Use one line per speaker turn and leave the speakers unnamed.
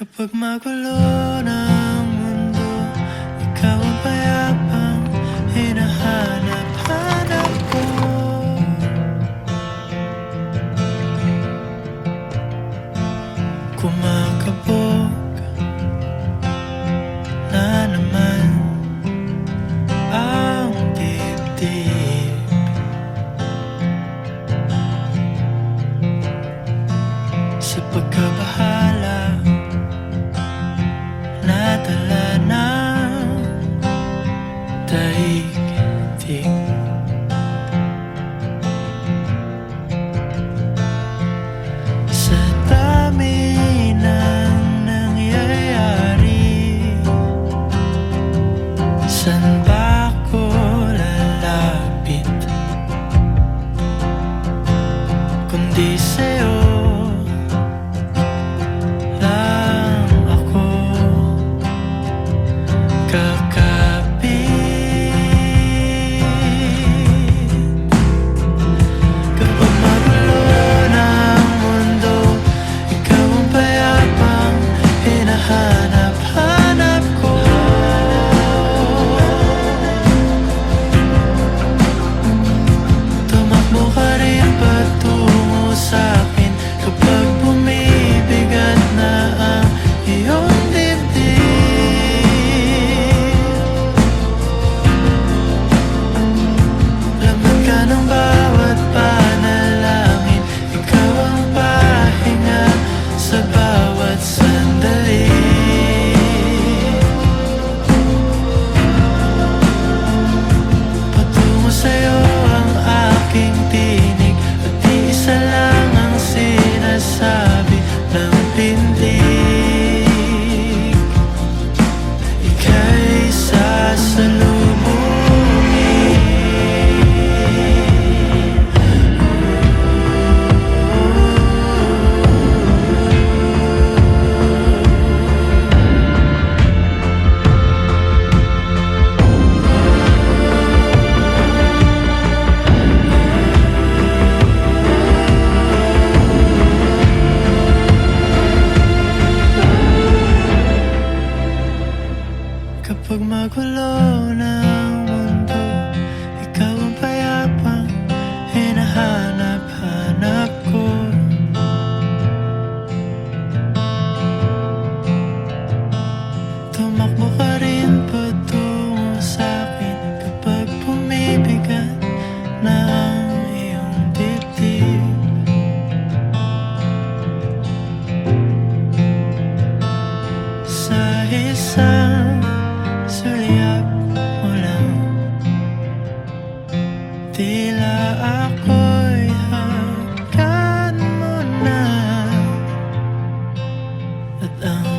Kapag magulo ng mundo, ikaw ang payapang hinahanap-hanap ko. Kumakabog na naman ang dibdib. Sa pagkabahala nadala ng daigdig. Sa dami ng nangyayari, saan ba ako lalapit kundi sa'yo? Hanap-hanap ko. Tumakbo ka rin patungo sa'kin kapag bumibigat na ang iyong dibdib. Laman ka ng bawat panalangin, ikaw ang pahinga sa bawat sandali. Sa'yo ang aking tinig at isa lang ang sinasabi ng pintig. Ika'y sasalubungin. Kapag magulo ng mundo, ikaw ang payapang hinahanap-hanap ko. Tumakbo ka rin patungo sa'kin kapag bumibigat na ang iyong dibdib. Sa isang sulyap mo lang, tila ako'y hanggan mo na. At ang